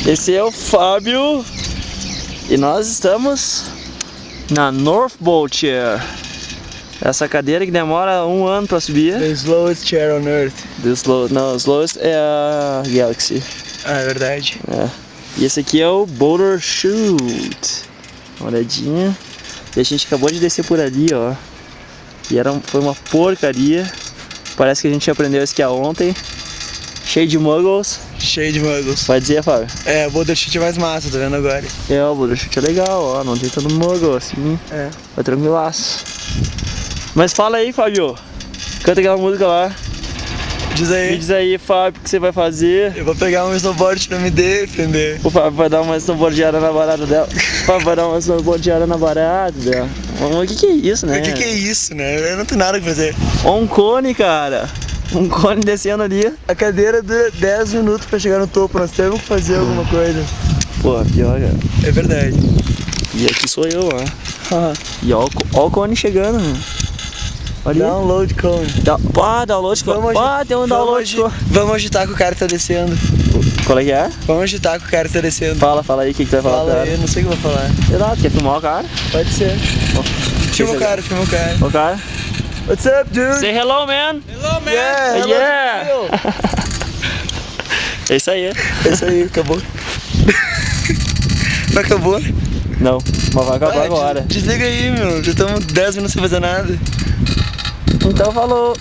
Esse é o Fábio e nós estamos na Northvolt Chair. Essa cadeira que demora 1 ano para subir. The slowest chair on earth. Não, slowest é a Galaxy. Ah, é verdade. É. E esse aqui é o Boulder Chute. Uma olhadinha. E a gente acabou de descer por ali, ó. E foi uma porcaria. Parece que a gente aprendeu a esquiar ontem. Cheio de muggles. Cheio de muggles. Vai dizer, Fábio? É, o Boulder Chute é mais massa, tá vendo agora? É, o Boulder Chute é legal, ó. Não tem tanto muggle assim. É. Vai tranquilaço. Mas fala aí, Fábio. Canta aquela música lá. Diz aí. Me diz aí, Fábio, o que você vai fazer? Eu vou pegar um snowboard pra me defender. O Fábio vai dar uma snowboardeada na barata dela. O Fábio vai dar uma snowboardeada na barata dela. Mas o que é isso, né? O que é isso, né? Eu não tenho nada o que fazer. Um cone, cara. Um cone descendo ali. A cadeira dura 10 minutos pra chegar no topo. Nós temos que fazer alguma coisa. Pô, pior, cara. É verdade. E aqui sou eu, ó. E ó o cone chegando, né? Olha aí. Download cone. Download cone. Tem um download cone. Vamos agitar com o cara que tá descendo. Qual é que é? Vamos agitar com o cara que tá descendo. Fala aí o que tu vai falar, Fala cara. aí, não sei o que eu vou falar. Sei lá, tu quer filmar o cara? Pode ser. Filma o cara, filma o cara. O cara? What's up, dude? Say hello, man. Hello, man. Yeah. Hello, Yeah. É isso aí. É isso aí, acabou. Não acabou? Não, mas vai acabar agora. Desliga aí, meu. Já estamos 10 minutos sem fazer nada. Então falou.